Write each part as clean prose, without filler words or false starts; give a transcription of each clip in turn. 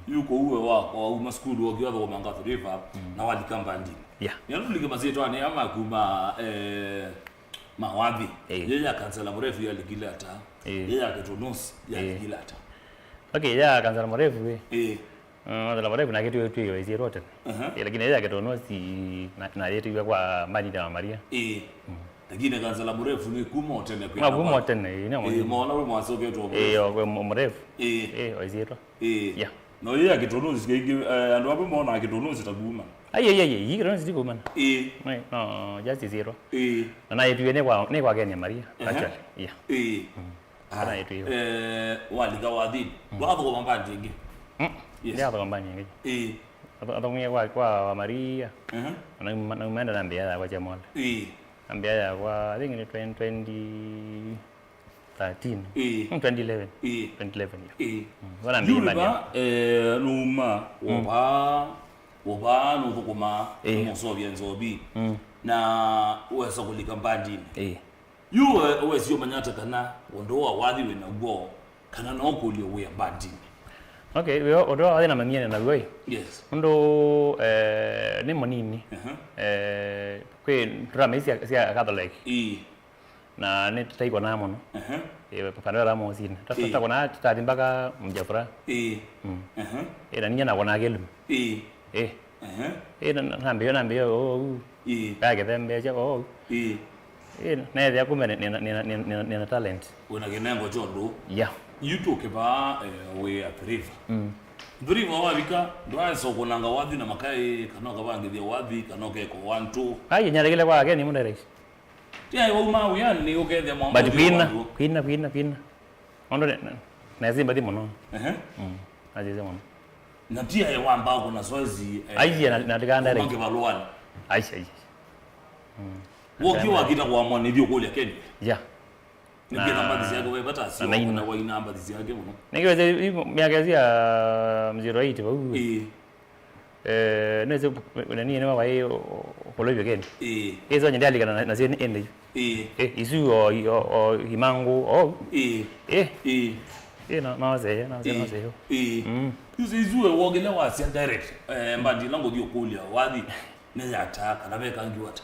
yuko uwe wako au maskulu ogiwa kwa manga river na wali kambandi yanulike mazeto ane ama kuma mawadhi yeye akansela mrefu ya ligilata yeye akitunusi ya ligilata okay ya kansela mrefu la mrefu na kitu yetu hiyo hizo rote lakini yeye akitunusi na yetu kwa mbani na Maria lakini kansela mrefu ni kuma tena kwa kuma tena ni mwana wa mwasoke to kwa mrefu waziro no yeye akitunusi kiki ando hapo mwana akitunusi taguma Ay, you don't see woman. No, just zero. Na yetu ne kwa Kenya Maria. Actually, yeah. Ana yetu. Walika wadhi. Wako kwa mbandi ngi. Yes. Ya kwa mbandi ngi. Atonge kwa Maria. Na umeenda na mbia kwa Kyemole. Mbia kwa I think ni 2013. 2011. 2011. Wana mbia. Numa Oba no kuma mo so bienzobi na uwesa kulika mbandini uwesi yo manyata kana ondoa wadhi we na go kana no kulio we mbandini okay we odoa wadhi na mamia na go yes ndo ni monini kwe drama sia Catholic na ne taiko na mono papa la mo sin tata kona tati mpaka mjafura na ninya na kona gelum naambia kage tembe cha na ya kumbe ni talent una genengo jodo yutoke ba we apriva nduriva wabika ndwa sokonanga wadhi na makai kanoka bangithia wadhi kanoke ko 1 2 ai nyaregele kwa gani mu direct ya wo ma we ani ukethe mo but pina ondo na zimba di mono ajize mono na tia ya wamba kuna zoezi ai na diganda direct ngebalwani ai wokiwa kita kwa mwana ndio kule Kenya nige namba dizia yako wewe bata sio kuna kwa namba dizia yake mno nige miaka ya 08 ba neze nani ni wa hiyo kolobyo Kenya hizo nyandali kana na zeni ende isu o himangu na zeye izue wogele wasi direct mbandi lango dio kulia wadhi neza ataka na beka ngiwata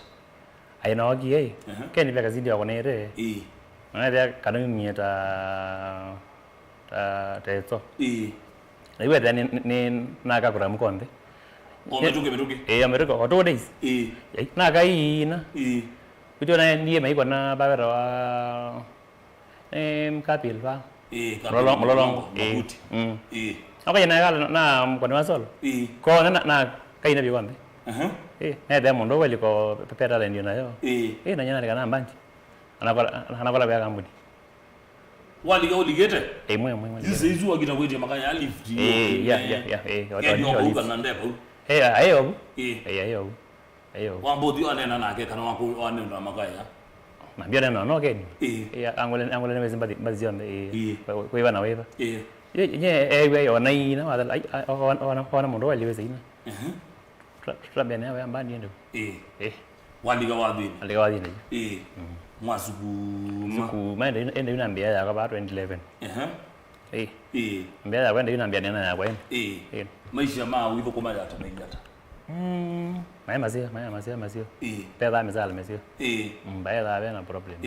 aina wagi Kenya beka zidi wa konere na dia kana mimi ta teto na iwe ni na ka kura mkonde metuke America auto days na kai na video na ndiye mai kona baba wa kapil ba mololongo mabuti okay na mkono wa solo ko na kai na biwambe na dia mondo wali ko pepera le ndio nayo na nyana kana mbandi anakola bya kambudi wali ga oligete mwe zizi izu agita kwete makanya lift watu na ndepo ayo wambodi anena nake kana wako anena makaya mambia no Kenya angole na mezimba bazionde kwa ivana weva ye ona ina ona mondo wali weza ina trabia na ya mbandi ndo waliga wadhi mwasuku maende ende unambia ya kwa 2011 mbia ya kwenda unambia nena ya kwenda maisha ma wivo koma ya tamengata maya mazio peda mezala mazio mbaya da bena problem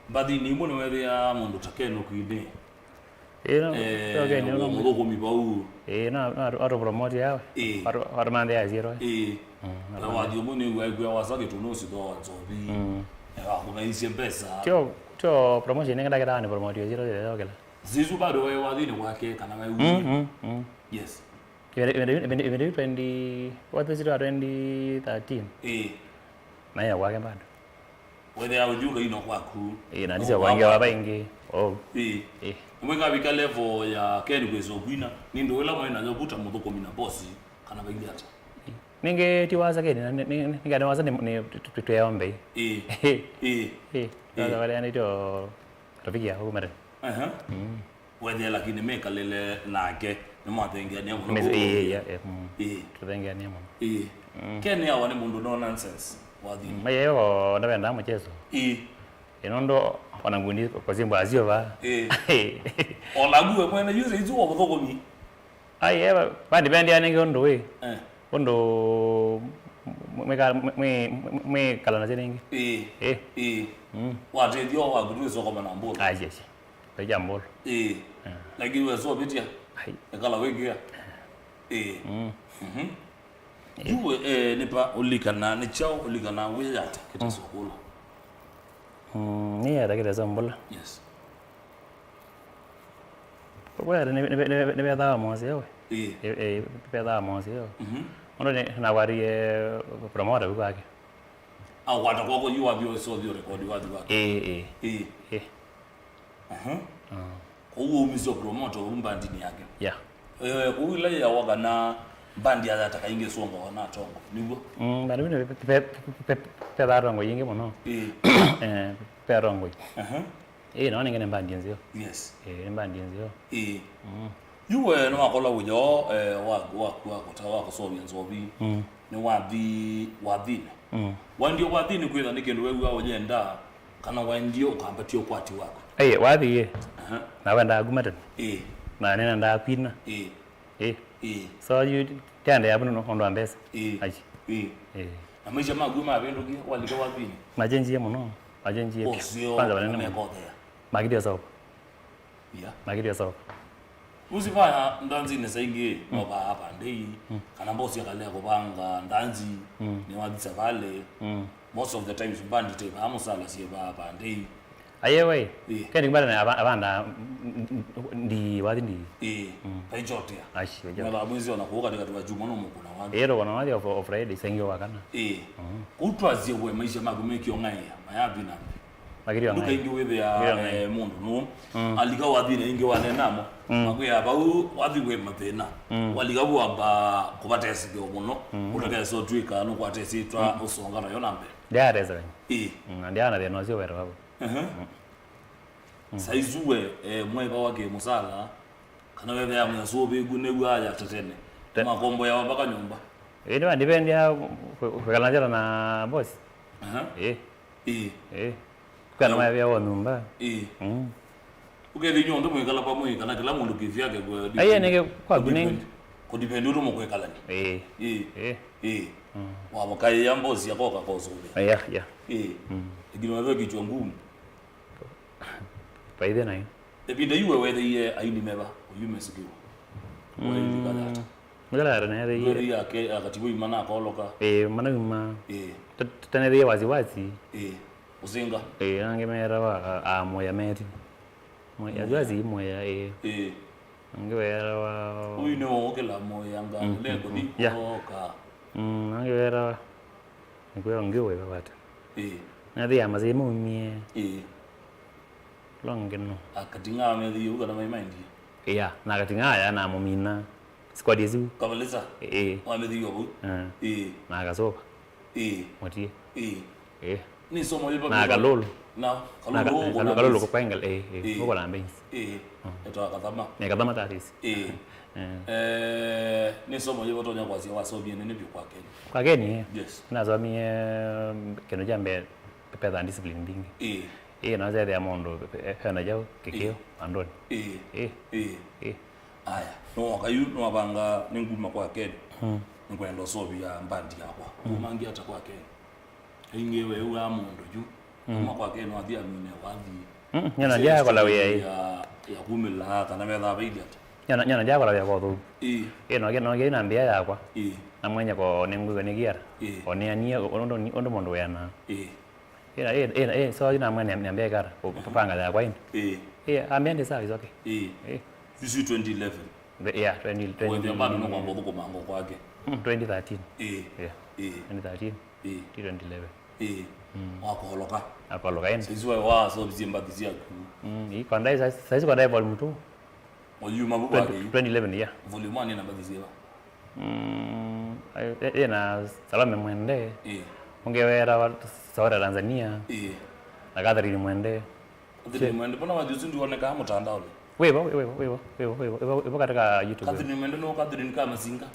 badi ni mone wewe ya mondo takeno kuide okay ni no modo komi bau na aro promote yao aro mande ya zero na wadi mone wewe wasake tunosi do wanzobi kuna isi pesa cho promotion ngada kada ni promote zero okela zizu bado wewe wadi ni kwake kana wewe yes When 20 what was it 2013 na ya wake bado wewe aujuka ino kwaku na ndizo wangia wabaingi mweka bika level ya Ken kwezo kwina nindo wela mwana nyobuta muthoko mina boss kana baingi hata ninge tiwaza Ken ninge nawaza ni tuyaombe ndio wale anaitwa rafiki yao mara wewe lakini meka lele nake nimathengia ni amu tuthengia ni amu Kenya wane mundu no nonsense wathi mayo ndabenda mchezo inondo wanangundi kwa zimba azio ba olague mwene yuze izuo buthokomi Ai bandi bendi anenge ondo we. Ondo me kala na zenenge. Wate ndio wa gudu so kama na mbolo. Yes. Taja mbolo. Lakini wewe so bitia. Kala wegi ya. Yuwe nipa ulikana ni chao ulikana wiyata kita sokula. Ni ya dakika za mbolo. Yes. Kwa ne be da mo se we. Be da mo se yo. Ono na wari promoter kwa yake. Au wata kwa yuwa bio so bio record watu wake. Kwa umizo promoter umbandini yake. Yeah. Kuila ya waga na bandi ya taka inge songa wana tongo. Nibo? Bandi bine pe rongo yinge mono. Pe rongo. No ninge bandi nzio. Yes. Bandi nzio. Yuwe no akola wuyo wa kutawa ko so byenzobi. Ni wadhine. Wandio wadhine kwela nikendo wewe wa ojenda kana wandio ukampatia kwati wako. Wadhi na wenda agumatan. Na nena nda kwina. So you tende yabu no ondo ambesa. Aji. Amaisha maguma abendo gi walika wadhine. Majenji mono. Majenji. Kwanza wanene mko. Magidio so. Yeah. Magidio so. Usifanya ndanzi nesaingi ngoba hapa ndei kana mbosi yakalea kubanga ndanzi ni wadisa vale most of the times bandi tape amusala sie hapa ndei ayewe keni kubana abanda ndi wadi ndi paichotia ashi ngala mwezi ona kuoka katika juma no mukuna wadi ero wana wadi of Friday sengyo wakana kutwazie we maisha magumeki ongaya mayabi na Magirio ngai ngi wethe ya mundu no aliga wathine ingi wanenamo magwe aba wathi we mathina waliga bwamba kubatesi byo muno utaka so twika no kwatesi twa usonga na yona mbe ndia reza ndia na thino cio wero babo saizuwe mwega wake musala kana wethe ya mwasobe gunegu aja tatene makombo ya baka nyumba ndio ndipendia kukalanjana na boss kana maya wa nyumba ukeli nyondo mwekala pa mwekala kila mundu kivyake kwa nege kwa gunengi ko depend uru mwekala ni wa bakai yambozi yakoka kozo ya igino wewe kichwa ngumu paide nayo ebinde yuwe wethe ye aini meba uyume sikiwa wewe ndikala ngala na ye yake akatibu imana akoloka mana uma tane wazi uzinga angemera wa moya meti moya jazi moya angewera wa uino okela moya anga lego ni oka angewera ngwe ngewe bata nadi amaze mumie longeno akatinga amedi yuga na mai mindi na katinga ya na mumina squad yezu kabaleza amedi yugo na gasopa motie ni somo lipo na kalolo kalolo ko pengal ko la mbins eto akadama ne kadama tatis ni somo lipo to nyakwa si wasobi ne bi kwa Kenya yes na zomi keno jambe pepeda discipline bingi na zaidi ya mondo hana jao kikio andoni aya no kayu no abanga ninguma kwa Kenya ngwendo sobi ya mbandi yakwa umangi hata kwa Kenya ingewe ura mundu ju kuma kwa Kenya adia mine wathi nyana dia kwa lawe ya kumila kana metha baidi ata nyana dia kwa lawe kwa thu no na mbia yakwa na mwenya ko nenguga ni giara oni ania ondo mondo yana so ina mwenya ni mbia gara kupanga ya kwa ini amende sawa is okay this is 2011 2020 bado no kwambo ko mango kwake 2013 2013 2011 wakoloka akoloka sisi wa so bizimba dizia kwa ndai sasa kwa ndai volume 2 volume mabuko wake 2011 volume 1 na badizia na salame mwende ungewera watu sawa Tanzania na kadri mwende mbona wajuzi ndio oneka mtandao wewe katika YouTube kadri mwende no kadri kama singa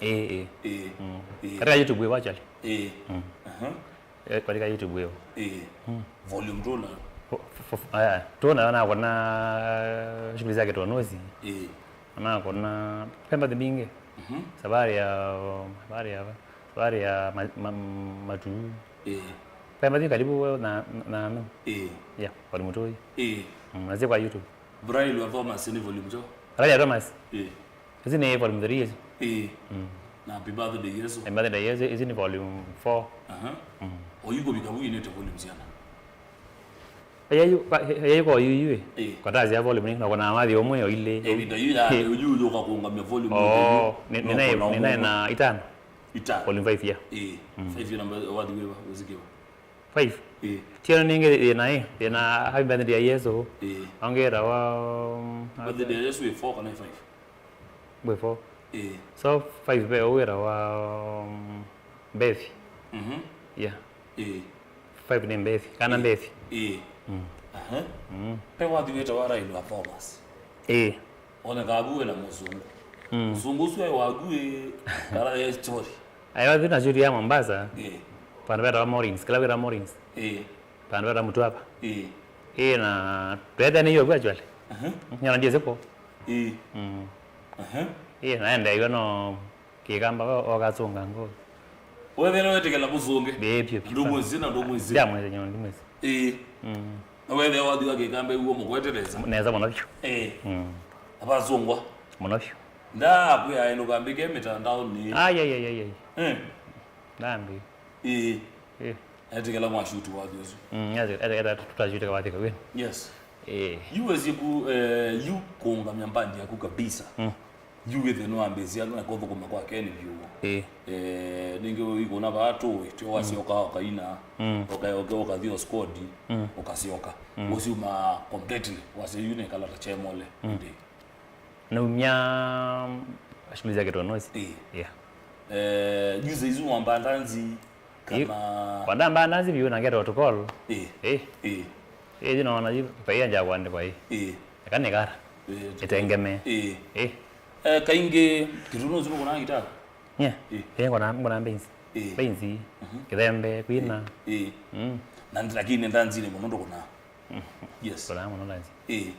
katika YouTube wewe acha katika YouTube wewe volume 2 tuona wana shughuli zake tuonozi na kuna pemba mingi safari ya matu pemba ni karibu na ya volume 2 nazia kwa YouTube Braille wa Thomas ni volume 2 Braille Thomas hizi ni volume 3 hizi na Happy Birthday Yesu Happy Birthday Yesu hizi ni volume 4 oyuko bikamu ni volume ziana Yayuko yuyu kwa tazi ya volume na kuna amathi omwe ile ndio yuyu ukakuungamia volume ninaye na itano volume 5 ya 5 namba wadi wewe uzikiwa 5 tena ninge na Happy Birthday Yesu ongera wa birthday Yesu 4 kana 5 we 4 so 5 be ongera wa Bethi yeah 5 ni Bethi kana Bethi pe wadi weta wa Raila wa Thomas ona gague na muzungu muzungu sio wague kala ya story ayo vina juri ya Mombasa panabera wa Morins kila vera Morins panabera mtu hapa na peda ni hiyo kwa jwale nyana ndiye sepo naenda hiyo no kigamba wakazunga ngo wewe leo tekela muzungu bebyo ndumwezi na ndumwezi ya mwezi nyondo mwezi wewe wadi wa kigamba huo mukwetereza neza monavyo abazungwa monavyo ndakuya eno kambike mitandao ni ay ndambi atikela mwashutu wadi wezo yazi tutashuta kwa watika wewe yes yuwezi ku yu konga myambandi yako kabisa yuwethe no ambezi yako na kodho kuma kwa Ken view ninge iko na watu tio wasioka kaina okathio squad okasioka usiuma completely wasiyune kala ta Kyemole na umya shughuli zake tonosi juze izu mwambandanzi kama kwa ndamba nazi view na ngero protocol jino na jibu paya njagwa ndi kwa hii kana gara itengeme kainge Kitunusi kuna gitara ngona benzi kidembe kwina na lakini ndanzile munondo kuna yes kuna munondo ndanzi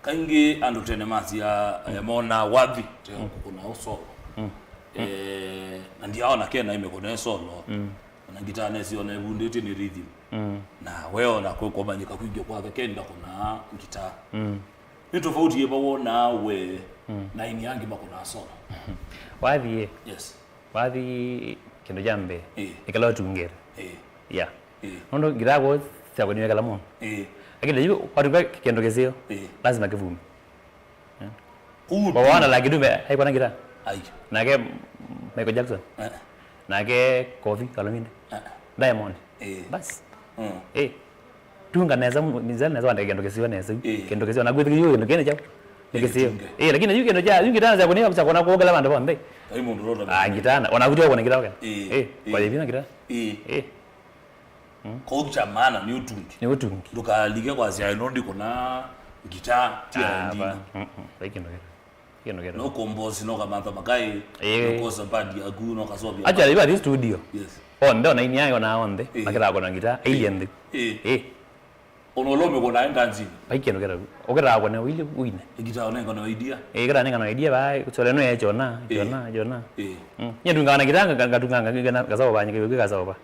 kainge ando tene masi ya mona wadhi kuna uso na ndio na kena imekona solo na gitara nesi ona ebundete ni rhythm na wewe na kwa manyika kuingia kwa kenda kuna gitara ni tofauti yebo na we na ini yangi bakona solo wadhi yes wadhi kendo jambe ikalo tungera nondo girago sako niwe kala mon lakini hiyo watu kendo kesio lazima kivume kwa wana la kidume haiko na gira nake Michael Jackson nake Kofi Kalominde Diamond bas tunga neza mizani neza wanda kendo kesio neza kendo kesio na gwithi hiyo kendo kene chao nikisio lakini hiyo kendo cha ngitana za kunia kwa kona kuogela banda bombe mundu roda ngitana onakutia kona kiraga kwa hivi na kira ko chamana ni utungi ndukalike kwa zia inondi kuna gitaa tia ndi no kombozi no kamata makai no kosa badi agu no kasobi acha liba this studio yes ndo na ini yango na onde makira kona gitaa alien onolome kona ndanzi baikeno kera okera kona wili uine gitaa onenga no idea kera nenga no idea ba kutsole no jona nyedunga na gitaa ngatunganga gasawo banye ke gasawo ba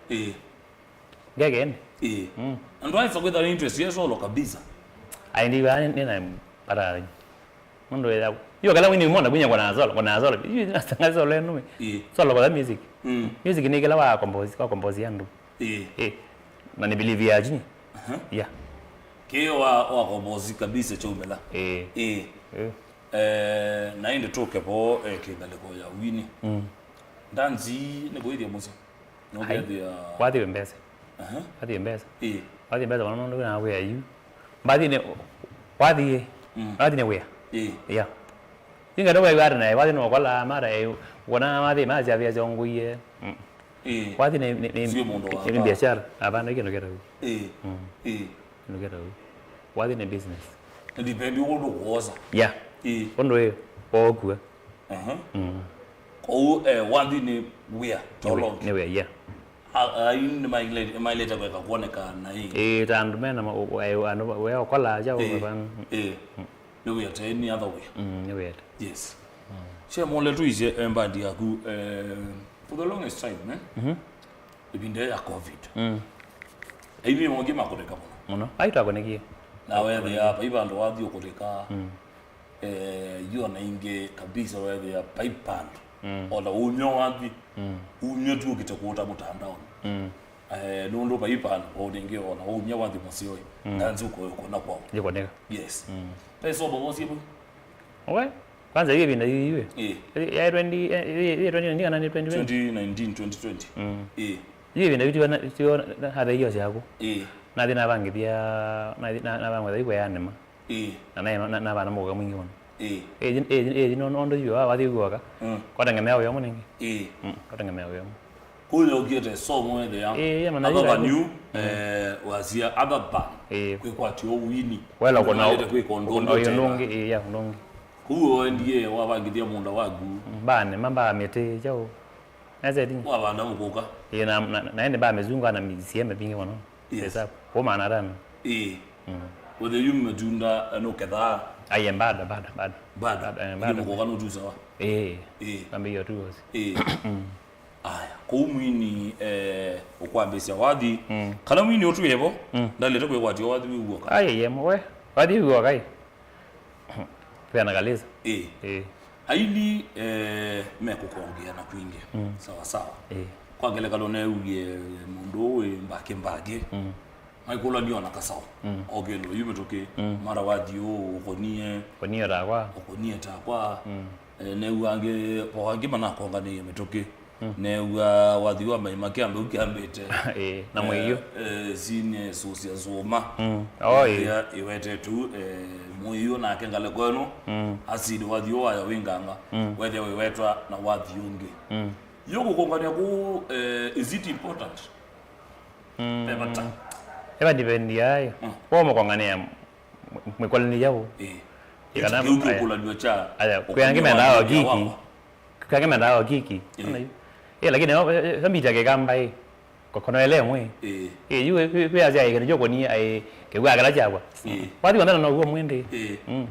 ngegen ndo aisa kwetha interest yesolo kabisa aindi bani nena para ndo yo kala wini mona bunya kona azolo hiyo nasanga solo no solo kwa music music ni kala wa compose yandu na ni believe ya jini kio wa kombozi kabisa chomela na inde toke po kidale ko ya wini ndanzi ne goithia musi no goithia wadi mbese wadi mbese wadi mbese wana ndo na we ayu badi ne wadi ne we inga ndo we wadi na wadi no kwala mara wana wadi maji avya jonguye wadi ne biashara abana kino kera no kera wadi ne business depend wodo woza ondo e okua ko wadi ne we tolo ne we in my letter kwa kuoneka na hii tandu mena ano we okola ja ban no we are any other way no we yes Kyemole tu ise embandi yaku for the longest time ibinde ya covid aibi mongi makoreka muno aitwa konekie na wewe hapa ibando wathi okoreka you na inge kabisa wewe ya pipeline ola unyo wathi unyo tu ukitakuta mtandao nundo pipeline odinge ona unyo wathi mosioi kanzu ko na kwao yikoneka yes pesa bobo sipo owe kwanza hiyo binda hiyo ya 20 ndio nani 2020 hiyo binda vitu hada hiyo yako na dina bangithia na bangwa iwe yanema na bana moga mwingi wono no ndo yo wathi guoka kwa ngemea yo muningi kwa ngemea yo kuyo giete somo ende ya other new wazia other ban kwa tio wini wala kona kwa kondondo yo ndongi ya ndongi kuyo ndiye wabangithia munda wagu bane mamba mete jao nazedi wabanda mukoka na ende ba mezungu ana misieme bingi wono sasa kwa maana rana whether you medunda no kedha ayembada bada mukoka no tuza wa kambe yo tu aya ko mwini okwambesya wathi kana mwini otu yebo ndalete kwe kwati wathi wiuoka ayemo we wathi wiuoka ai pena galeza aili meko kuongea na kuingia sawa sawa kwa ngele kalone ugie mundu we mbake maikola ndio nakasawa ogelo yumetoke mara wathi ukonie takwa ne uange poange manako ngani yumetoke ne wathi wa mai makiambe ukiambete na mwiyo zine sosia zoma ya iwete tu mwiyo na kengale kwenu asidi wathi wa ya winganga whether we wetwa na wathi unge yoko kongania ku is it important eba dipendi ayo kwa mkongania mwikolani yao ikana mwikolani cha kuyange menda wa kiki lakini sambita ke kamba kono ele mwe yu azia ikene joko ni ai ke gwa kala jagwa wadi wanda no go mwende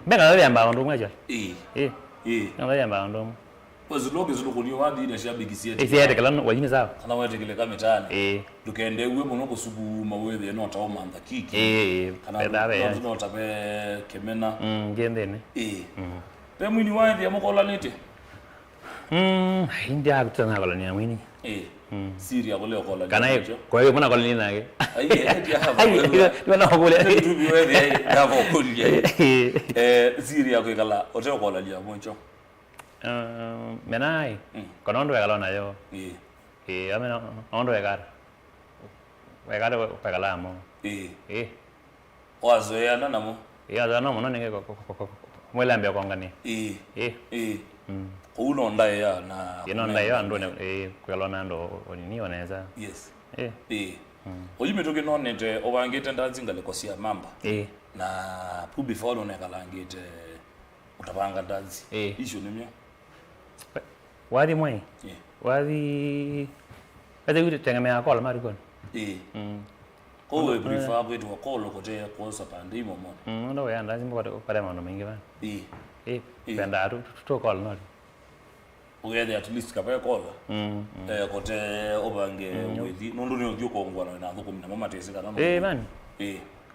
benga le yamba ndo mwaja ngala yamba ndo waziloge zilokoni wadi ne shabigisie ese kala wajini sawa kana wete kile kametani dukende uwe muno kusubu mawethe no tawo manda kiki kana no tabe kemena ngendene pe mwini wadi amokola nete india akutana kola ni mwini Syria kole kola kana kwa hiyo mwana kola ni nage wana kole tubi wewe hapo kulia Syria kwa kala oteo kola lia moncho menai konondo kala nayo amena ondo wegara pegala mo wazoea na namo ya na mo ninge mwela mbia kwangani uno ndaye ya na ino ndaye ya ndo kwela na ndo onini oneza yes oyimetoke nonete obangete ndanzinga lekosia mamba na pu before no nekalangete utabanga ndanzi isho nimya wadi mwe wadi ade tengemea kola marikon ko we prefer kwetu wakolo kote kosa pande momo ndo ya ndanzi mbo pale mano mingi bana penda to kola no ogede at least kabe kola kote obange wethi nondo ni ogyo kongwana na ndo kumina mama tese kana man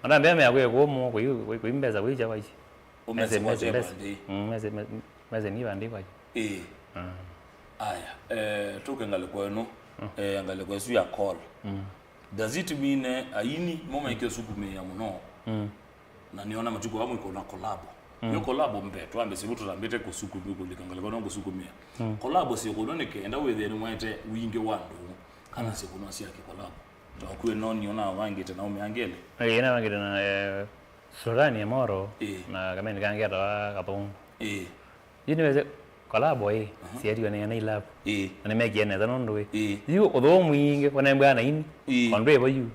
anda mbea me ko mo ko imbeza ko ija waji meze ni bandi waji aya toke ngale kwenu ngale kwesu ya call does it mean aini mama ikesukume ya muno na niona matuko wamwe iko na collab yo collab mbeto ambe sibuto tambete kusukumia kulikangala kono kusukumia collab si konone kenda wethe ni mwete winge wandu kana si kuno si yake collab to kuwe noni ona wangite na umeangele ina wangite na Sorani moro na kama nikangeta kapong yini weze collab si ati wana ina lab na megi ene zanondo yu odo mwinge wana mbana ini kondwe boyu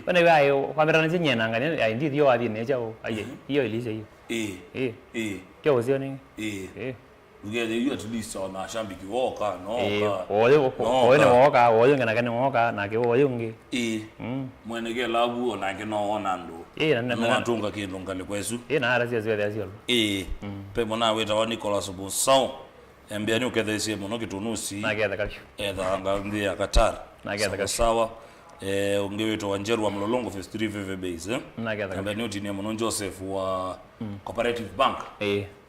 wana bayo kwamera na nyena ngani ai ndi dio adi ne jao aye iyo ilise iyo kyo zioni ugede you at least on ashambiki woka no oyo woka oyo ngana kane woka na ke oyo nge mwene ke labu ona ke no onando na tunga kindu ngale kwesu na ara cia cia cia pe mona weta wa Nicholas Busau ambia ni ukethesie muno Kitunusi na getha kalshu ngandi ya Qatar na getha kalshu sawa ungeweto wa Njeru wa Mlolongo Phase 3 VV base na getha ambia ni utini muno Joseph wa Cooperative Bank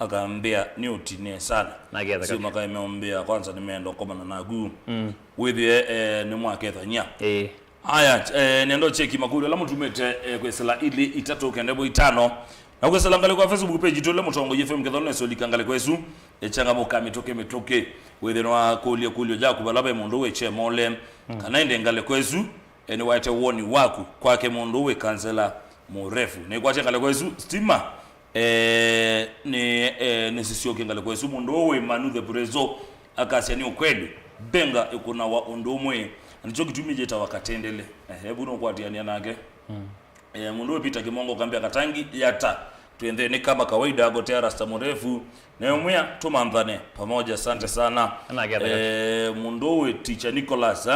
akaambia ni utini sana na getha kalshu maka imeombea kwanza nimeenda komana na gu with ni mwaketha nya haya nendo cheki makuru la mutumete kwesela ili itatu kendebo itano na kwesela ngale kwa Facebook page tole mutongo FM kedhone so likangale kwesu echangamuka metoke wetheno wa kulio ja kubalaba mundu we Kyemole kana ende ngale kwesu eni waite woni waku kwake mundu we kansela murefu ne kwache ngale kwesu stima ni sisioke ngale kwesu mundu we Manu the Prezo akasia ni ukweli benga ikuna wa ondomwe ndicho kitumije ta wakatendele hebu no kwatiania nake mundu we Peter Kimongo kambia katangi yata tuendeni kama kawaida agotea rasta mrefu na umya tumandhane pamoja asante sana mundu we teacher Nicholas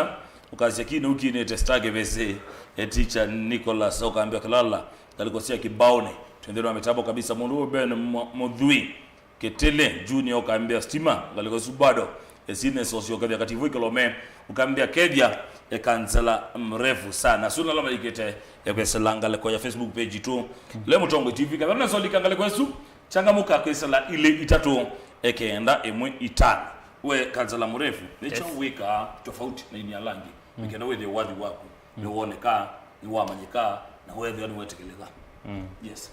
ukazia kini ukine testage vese teacher Nicholas ukaambia kalala kalikosia kibaone tuendeni wametabo kabisa mundu we Ben Mudhui Ketele Junior ukaambia stima kalikosu bado esine socio kadha kativu kilome ukaambia Kevya kansela mrefu sana suna lama ikete kwesela le kwa Facebook page tu le mutongo TV kadha so likangale kwesu changamuka kwesela ile itatu ekenda emwe itano we kansela mrefu nicho wika tofauti na ini alangi ikenda we the wadi wako ni uoneka ni wamanyika na wewe ni wetekeleza yes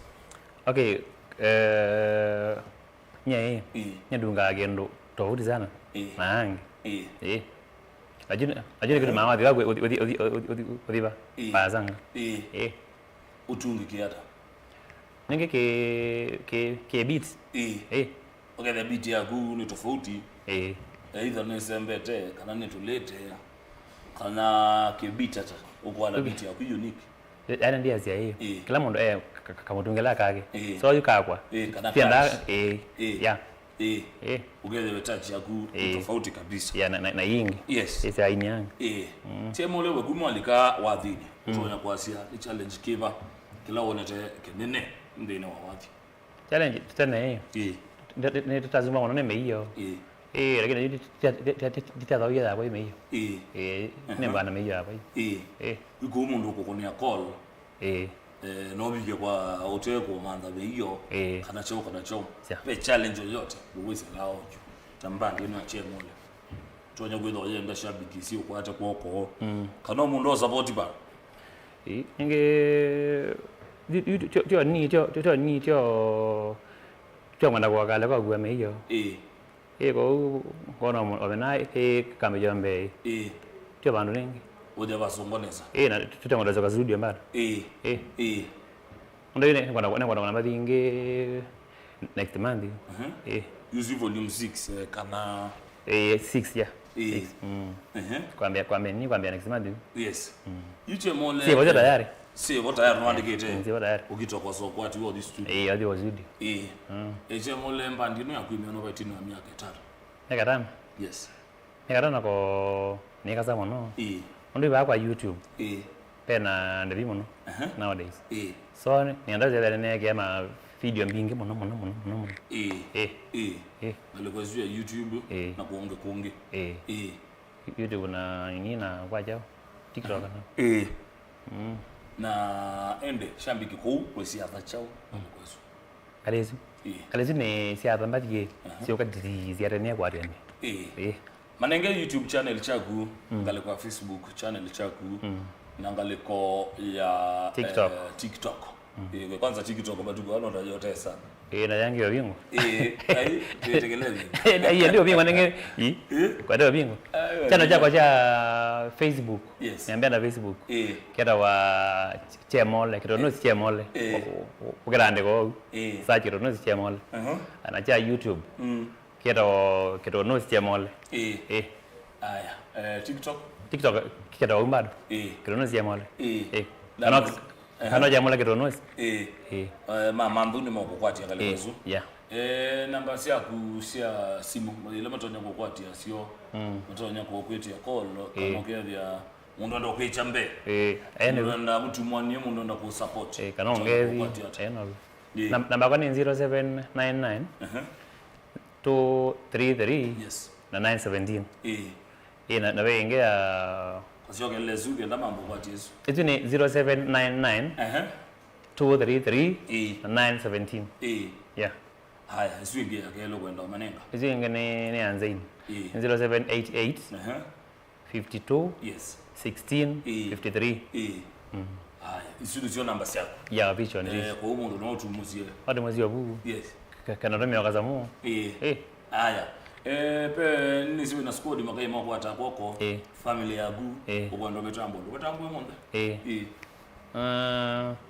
okay nyadunga agendo tofauti sana nangi ajini kitu mawa diwa odiba bazanga utungi kiata ninge ke beat okay the beat ya gu ni tofauti either ni sembete kana ni tulete kana ke beat hata uko ala beat ya ku unique ana ndia zia hiyo kila mundu kama tungela kage so yukakwa kana ya ugeze wetachi yaku tofauti kabisa ya na yingi yes aini yangu Kyemole we kumwalika wathini kutonya kwasia ni challenge kiba kila onete kenene ndine wa wathi challenge tena ne tutazuma ona neme hiyo lakini titadhawia hapo ime hiyo ne bana me hiyo hapo uko mundu kukonia call no bige kwa hotel ko manda be hiyo kana chao be challenge yote uweze lao tambandi na Kyemole tonya gwedo yenda shabiki si uko hata kwoko kana mundu support ba inge cho ngana kwa kale kwa me hiyo ko kono obena kama jombe cho bandu nengi ode basongoneza na tutangoza kwa studio mbara ndio ile kwa madinge next month use volume 6 kana 6 kwambia next month yes Kyemole si wote tayari si tayari no andikete si tayari ukitoka so kwa ati wo studio hadi wazidi Kyemole mbandino yakwimya no batino ya miaka 5 miaka 5 yes miaka 5 ko nikaza mono ndio ba kwa YouTube pena ndivyo mono nowadays so niandaje ile nene kama video mbingi mono alikuwa YouTube na kuonge YouTube na nyingine kwa jao TikTok na ende shambiki ku kwesiatha chao alikuwa kalezi ni siatha mbati sio kati ziarenia kwa rene manenge YouTube channel chaku ngale kwa Facebook channel chaku na ngale ko ya TikTok kwanza TikTok bado wanaona yote sana na yangi ya bingo ai tutekeleze ndio bingo nenge kwa ndio bingo channel chako cha Facebook niambia na Facebook kera wa Kyemole Kitunusi Kyemole ukirande ko search Kitunusi Kyemole ana cha YouTube kera Kitunusi Kyemole aya TikTok kera umbado Kitunusi Kyemole kana Kyemole Kitunusi mama nduni moko kwati ngale kwezu namba sia kusia simu ile matonya kwa kwati sio matonya kwa kweti ya call kama kevya mundu ndo kwichambe ene ndo mtu mwani mundu ndo ku support kanongethi eno namba kwa ni 0799 233 yes na 917 na wengi ya kasio kele zuke ndo mambo kwa tizo itu ni 0799 233 na 917 yeah haya swingi akelo kwenda manenga izinge ni anzaini 0788 52 yes 16 53 haya isulution number yako ya bicho ni kwa umuntu no tumuzie wadi mwezi wa bugu yes kana remi wakazamu haya pe nisiwe na squad makai mako atakoko family yagu ubando betambo monde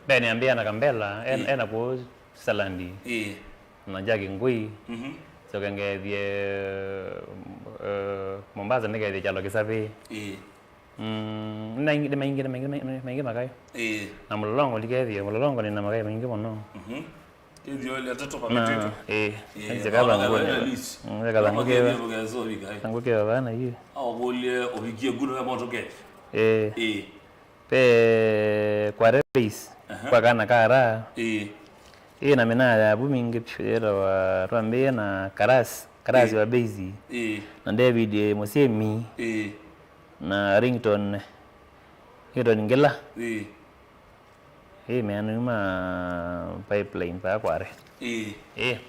bene ambia na kambela ena ko salandi na jagi ngui so kenge die Mombasa nige die jalo kisabe na ingi maingi makai na mulolongo ligethie mulolongo ni na makai maingi mono ndio ile tatoka mteto nzekaba ngone nzekaba ngeke ngeke bana hiyo au bole obigie guno ya motoke pe kwa rebase kwa kana kara na mina ya bumingi pishera wa Rwambia na Karasi wa Bezi na David Musemi na Rington Ngela meanuma pipeline pa kware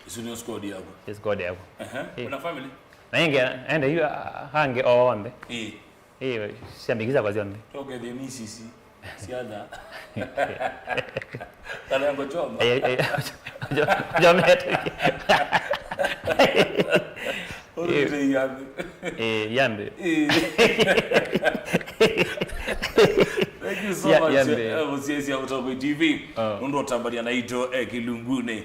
sunior squad yako squad yako una family na inge ende hiyo hange onde siambikiza kwa zionde okay the misisi siada kana ngochoma Jomet yambe Thank you so much. Msiezi ya Utogwe TV. Ndo tambaria na ito Kilungune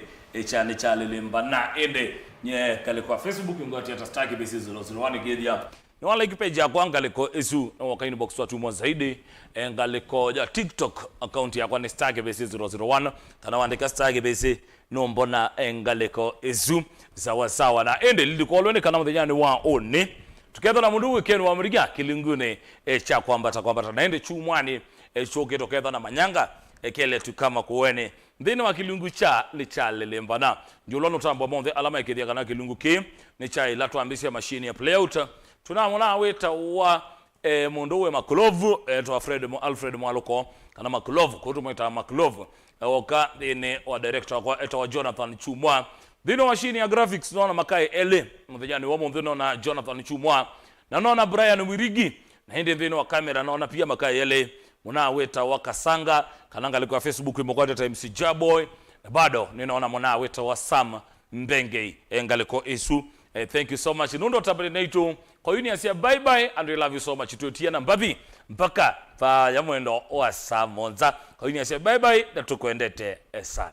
Nikyalilimbana ende nye kale kwa Facebook ngoti ata staki base 001 gedia. Ni wala page ya kwanga liko esu na waka inbox watu mwa zaidi ngaliko ya TikTok account ya kwa ni staki base 001 kana wandika staki base no mbona ngaliko esu sawa na ende lilikolone kana mthanyani wa one tuketho na mundu weekend wa muriga Kilungune cha kwambata na ende chumwani choke toketho na manyanga ekele tukama kuwene ndine wa Kilungu cha Nikyalilimbana njolono tambo monde alama ikithia kana Kilungu ki ni cha ila tuambisia machine ya playout tunamona weta wa mundu we Maklovu to Alfred Mwaloko kana Maklovu ko tumeta Maklovu oka ndine wa director kwa wa Jonathan Chumwa ndino machine ya graphics naona makai ele mthejani wa mondino na Jonathan Chumwa na naona Brian Wirigi na hindi ndino wa kamera naona pia makai ele muna weta wa Kasanga kananga liko Facebook imokwata Times Jaboy bado ninaona muna weta wa Sam Mbengei engaliko isu thank you so much nundo tabari naito kwa union ya bye bye and we love you so much tutia na mbabi mpaka fa ya mwendo wa Samonza kwa union ya bye bye na tukuendete sana.